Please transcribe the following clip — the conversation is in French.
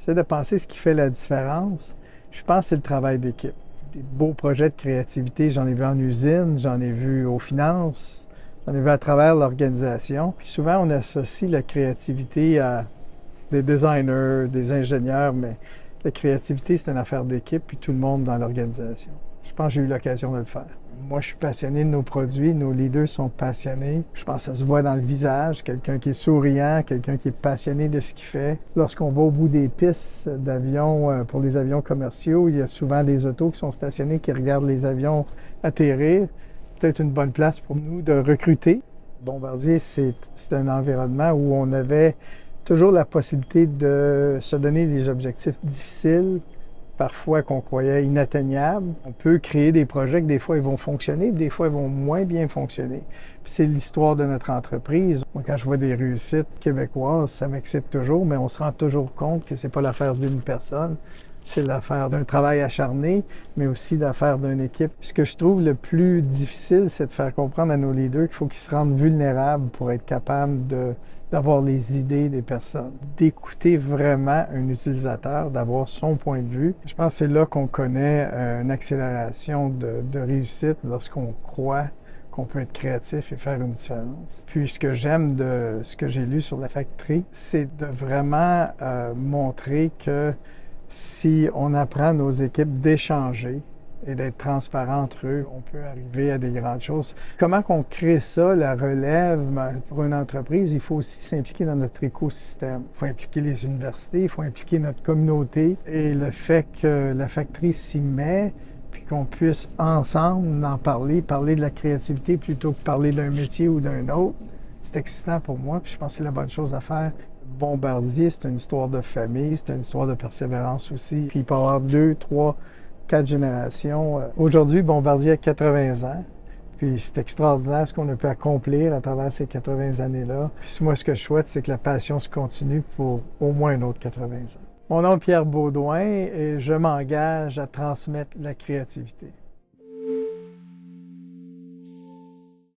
j'essaie de penser ce qui fait la différence. Je pense que c'est le travail d'équipe. Des beaux projets de créativité, j'en ai vu en usine, j'en ai vu aux finances, j'en ai vu à travers l'organisation. Puis souvent, on associe la créativité à des designers, des ingénieurs, mais la créativité, c'est une affaire d'équipe, puis tout le monde dans l'organisation. Je pense que j'ai eu l'occasion de le faire. Moi, je suis passionné de nos produits, nos leaders sont passionnés. Je pense que ça se voit dans le visage, quelqu'un qui est souriant, quelqu'un qui est passionné de ce qu'il fait. Lorsqu'on va au bout des pistes d'avions, pour les avions commerciaux, il y a souvent des autos qui sont stationnés, qui regardent les avions atterrir. Peut-être une bonne place pour nous de recruter. Bombardier, c'est un environnement où on avait toujours la possibilité de se donner des objectifs difficiles, parfois qu'on croyait inatteignables. On peut créer des projets que des fois ils vont fonctionner, des fois ils vont moins bien fonctionner. Puis c'est l'histoire de notre entreprise. Moi, quand je vois des réussites québécoises, ça m'excite toujours, mais on se rend toujours compte que c'est pas l'affaire d'une personne. C'est l'affaire d'un travail acharné, mais aussi l'affaire d'une équipe. Ce que je trouve le plus difficile, c'est de faire comprendre à nos leaders qu'il faut qu'ils se rendent vulnérables pour être capables d'avoir les idées des personnes, d'écouter vraiment un utilisateur, d'avoir son point de vue. Je pense que c'est là qu'on connaît une accélération de réussite lorsqu'on croit qu'on peut être créatif et faire une différence. Puis ce que j'aime de ce que j'ai lu sur la factory, c'est de vraiment montrer que si on apprend à nos équipes d'échanger et d'être transparents entre eux, on peut arriver à des grandes choses. Comment qu'on crée ça, la relève pour une entreprise? Il faut aussi s'impliquer dans notre écosystème. Il faut impliquer les universités, il faut impliquer notre communauté. Et le fait que la factory s'y met, puis qu'on puisse ensemble en parler de la créativité plutôt que parler d'un métier ou d'un autre, c'est excitant pour moi, puis je pense que c'est la bonne chose à faire. Bombardier, c'est une histoire de famille, c'est une histoire de persévérance aussi. Puis il peut y avoir 2, 3, 4 générations. Aujourd'hui, Bombardier a 80 ans. Puis c'est extraordinaire ce qu'on a pu accomplir à travers ces 80 années-là. Puis moi, ce que je souhaite, c'est que la passion se continue pour au moins un autre 80 ans. Mon nom est Pierre Beaudoin et je m'engage à transmettre la créativité.